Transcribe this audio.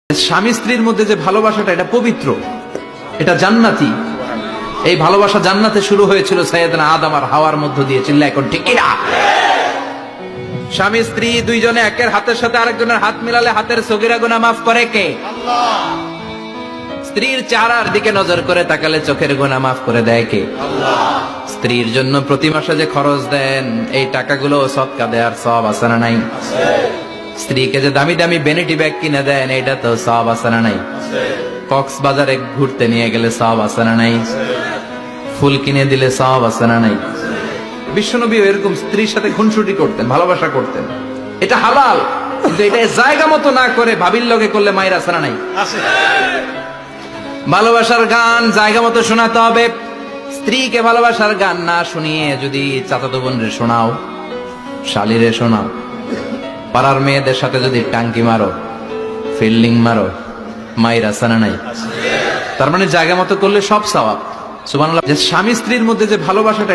স্বামী স্ত্রীর মধ্যে যে ভালোবাসাটা, এটা পবিত্র, এটা জান্নাতি। এই ভালোবাসা জান্নাতে শুরু হয়েছিল সাইয়েদনা আদম আর হাওয়ার মধ্য দিয়ে। চিল্লা এখন ঠিক কিনা? স্বামী স্ত্রী দুইজনে একের হাতের সাথে আরেকজনের হাত মিলালে হাতের সগীরা গুনাহ মাফ করে কে? আল্লাহ। স্ত্রীর চেহারার দিকে নজর করে তাকালে চোখের গুনাহ মাফ করে দেয় কে? আল্লাহ। স্ত্রীর জন্য প্রতি মাসে যে খরচ দেন, এই টাকাগুলো সদকা দেওয়ার সওয়াব আছে না নাই? আছে। স্ত্রীকে যে দামি দামি ভ্যানিটি ব্যাগ কিনে দেন, এটা তো সওয়াব আছে না নাই? আছে। কক্সবাজারে ঘুরতে নিয়ে গেলে সওয়াব আছে না নাই? আছে। ফুল কিনে দিলে সওয়াব আছে না নাই? বিশ্বনবী এরকম স্ত্রীর সাথে খুনসুটি করতেন, ভালোবাসা করতেন। এটা হালাল, কিন্তু এটা জায়গা মতো না করে ভাবির লগে করলে মায়ের আছে না নাই? আছে। ভালোবাসার গান জায়গা মতো শোনাতে হবে। স্ত্রীকে ভালোবাসার গান না শুনিয়ে যদি চাচাতো বোনরে শোনাও, শালিরে শোনাও, পাড়ার মেয়েদের সাথে যদি টাঙ্কি মারো, ফিল্ডিং মারো, মায়ের আছে না নাই? তার মানে জায়গা মতো করলে সব সওয়াব। সুবহানাল্লাহ। যে স্বামী স্ত্রীর মধ্যে যে ভালোবাসাটা,